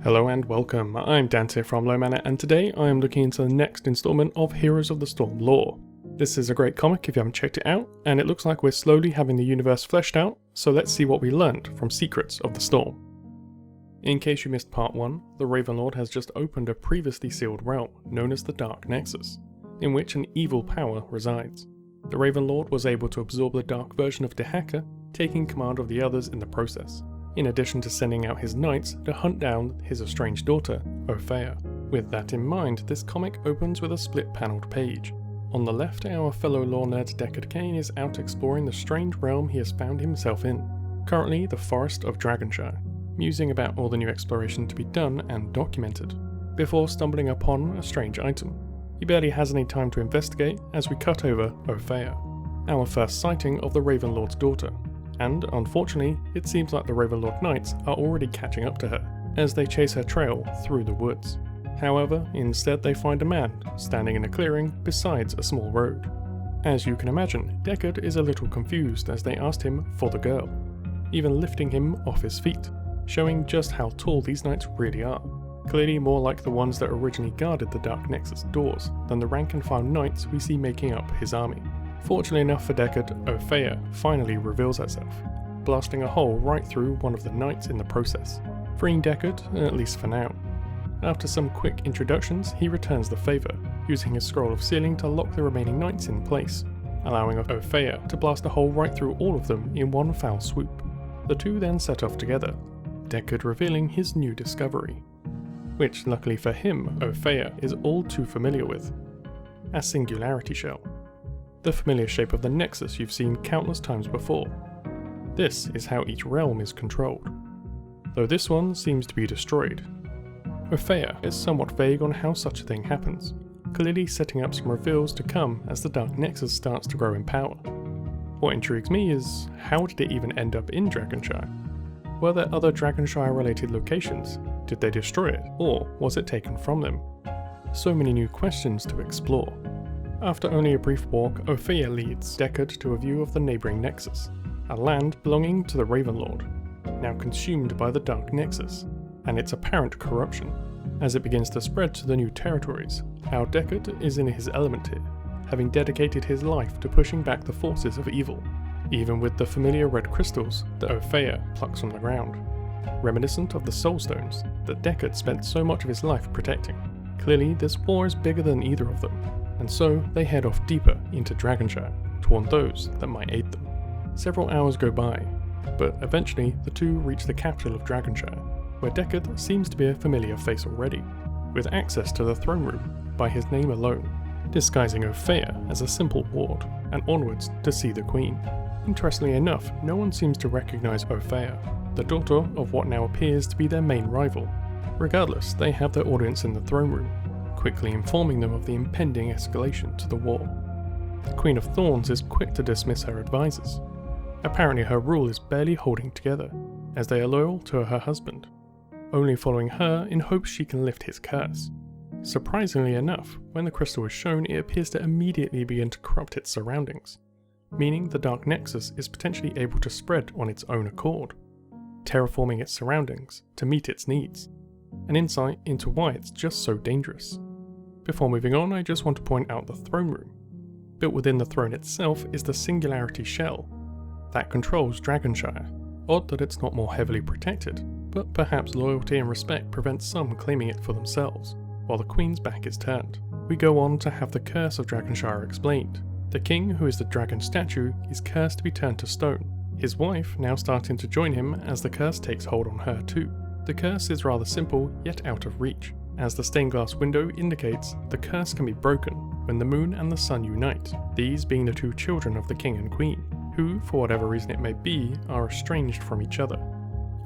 Hello and welcome, I'm Dante from Low Manor, and today I am looking into the next installment of Heroes of the Storm lore. This is a great comic if you haven't checked it out, and it looks like we're slowly having the universe fleshed out, so let's see what we learned from Secrets of the Storm. In case you missed part 1, the Ravenlord has just opened a previously sealed realm, known as the Dark Nexus, in which an evil power resides. The Ravenlord was able to absorb the dark version of Dehaka, taking command of the others in the process, in addition to sending out his knights to hunt down his estranged daughter, Ophea. With that in mind, this comic opens with a split-panelled page. On the left, our fellow lore nerd Deckard Cain is out exploring the strange realm he has found himself in, currently the Forest of Dragonshire, musing about all the new exploration to be done and documented, before stumbling upon a strange item. He barely has any time to investigate as we cut over Ophea, our first sighting of the Ravenlord's daughter. And, unfortunately, it seems like the Ravenlord Knights are already catching up to her, as they chase her trail through the woods. However, instead they find a man, standing in a clearing besides a small road. As you can imagine, Deckard is a little confused as they asked him for the girl, even lifting him off his feet, showing just how tall these knights really are. Clearly more like the ones that originally guarded the Dark Nexus doors than the rank-and-file knights we see making up his army. Fortunately enough for Deckard, Ophea finally reveals herself, blasting a hole right through one of the knights in the process, freeing Deckard, at least for now. After some quick introductions, he returns the favour, using his scroll of sealing to lock the remaining knights in place, allowing Ophea to blast a hole right through all of them in one foul swoop. The two then set off together, Deckard revealing his new discovery, which luckily for him, Ophea is all too familiar with, a singularity shell. The familiar shape of the Nexus you've seen countless times before. This is how each realm is controlled, though this one seems to be destroyed. Ophea is somewhat vague on how such a thing happens, clearly setting up some reveals to come as the Dark Nexus starts to grow in power. What intrigues me is, how did it even end up in Dragonshire? Were there other Dragonshire related locations? Did they destroy it, or was it taken from them? So many new questions to explore. After only a brief walk, Ophea leads Deckard to a view of the neighbouring Nexus, a land belonging to the Ravenlord, now consumed by the Dark Nexus, and its apparent corruption. As it begins to spread to the new territories, our Deckard is in his element here, having dedicated his life to pushing back the forces of evil, even with the familiar red crystals that Ophea plucks from the ground, reminiscent of the Soul Stones that Deckard spent so much of his life protecting. Clearly, this war is bigger than either of them, and so they head off deeper into Dragonshire to warn those that might aid them. Several hours go by, but eventually the two reach the capital of Dragonshire, where Deckard seems to be a familiar face already, with access to the throne room by his name alone, disguising Ophea as a simple ward, and onwards to see the Queen. Interestingly enough, no one seems to recognise Ophea, the daughter of what now appears to be their main rival. Regardless, they have their audience in the throne room, quickly informing them of the impending escalation to the war. The Queen of Thorns is quick to dismiss her advisors. Apparently her rule is barely holding together, as they are loyal to her husband, only following her in hopes she can lift his curse. Surprisingly enough, when the crystal is shown, it appears to immediately begin to corrupt its surroundings, meaning the Dark Nexus is potentially able to spread on its own accord, terraforming its surroundings to meet its needs. An insight into why it's just so dangerous. Before moving on, I just want to point out the throne room. Built within the throne itself is the Singularity Shell that controls Dragonshire. Odd that it's not more heavily protected, but perhaps loyalty and respect prevent some claiming it for themselves, while the Queen's back is turned. We go on to have the curse of Dragonshire explained. The king, who is the dragon statue, is cursed to be turned to stone, his wife now starting to join him as the curse takes hold on her too. The curse is rather simple, yet out of reach. As the stained glass window indicates, the curse can be broken when the moon and the sun unite, these being the two children of the king and queen, who, for whatever reason it may be, are estranged from each other.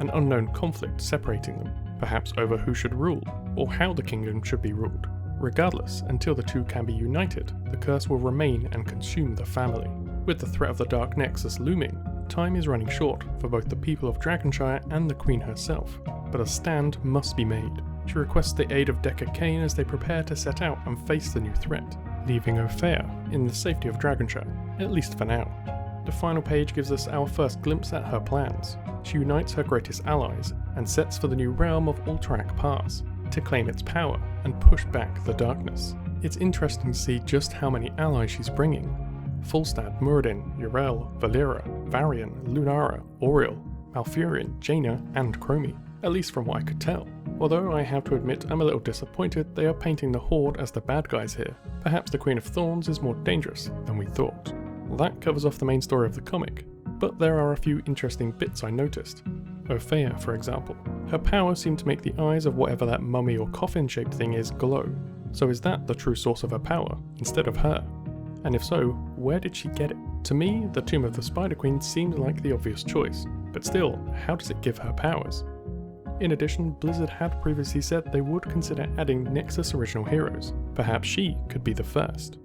An unknown conflict separating them, perhaps over who should rule, or how the kingdom should be ruled. Regardless, until the two can be united, the curse will remain and consume the family. With the threat of the Dark Nexus looming, time is running short for both the people of Dragonshire and the Queen herself, but a stand must be made. She requests the aid of Deckard Cain as they prepare to set out and face the new threat, leaving Ophea in the safety of Dragonshire, at least for now. The final page gives us our first glimpse at her plans. She unites her greatest allies and sets for the new realm of Alterac Pass to claim its power and push back the darkness. It's interesting to see just how many allies she's bringing. Fulstad, Muradin, Yrel, Valera, Varian, Lunara, Oriel, Malfurion, Jaina and Chromie, at least from what I could tell. Although I have to admit I'm a little disappointed they are painting the Horde as the bad guys here. Perhaps the Queen of Thorns is more dangerous than we thought. That covers off the main story of the comic, but there are a few interesting bits I noticed. Ophea, for example. Her power seemed to make the eyes of whatever that mummy or coffin shaped thing is glow. So is that the true source of her power, instead of her? And if so, where did she get it? To me, the Tomb of the Spider Queen seemed like the obvious choice, but still, how does it give her powers? In addition, Blizzard had previously said they would consider adding Nexus original heroes. Perhaps she could be the first.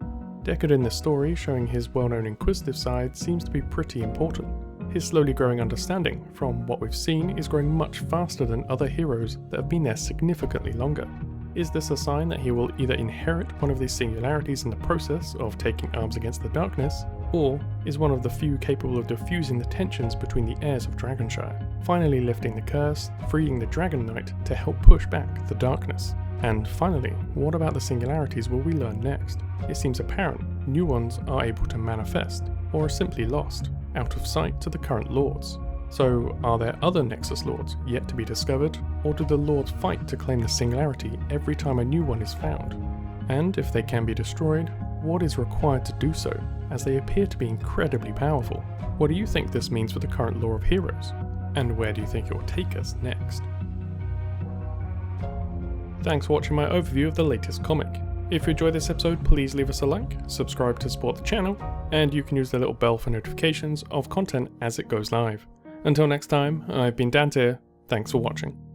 Deckard in the story, showing his well-known inquisitive side, seems to be pretty important. His slowly growing understanding, from what we've seen, is growing much faster than other heroes that have been there significantly longer. Is this a sign that he will either inherit one of these singularities in the process of taking arms against the darkness, or is one of the few capable of diffusing the tensions between the heirs of Dragonshire, finally lifting the curse, freeing the Dragon Knight to help push back the darkness? And finally, what about the singularities will we learn next? It seems apparent new ones are able to manifest, or are simply lost, out of sight to the current lords. So are there other Nexus lords yet to be discovered, or do the lords fight to claim the singularity every time a new one is found? And if they can be destroyed, what is required to do so, as they appear to be incredibly powerful? What do you think this means for the current lore of heroes? And where do you think it will take us next? Thanks for watching my overview of the latest comic. If you enjoyed this episode, please leave us a like, subscribe to support the channel, and you can use the little bell for notifications of content as it goes live. Until next time, I've been Dante, thanks for watching.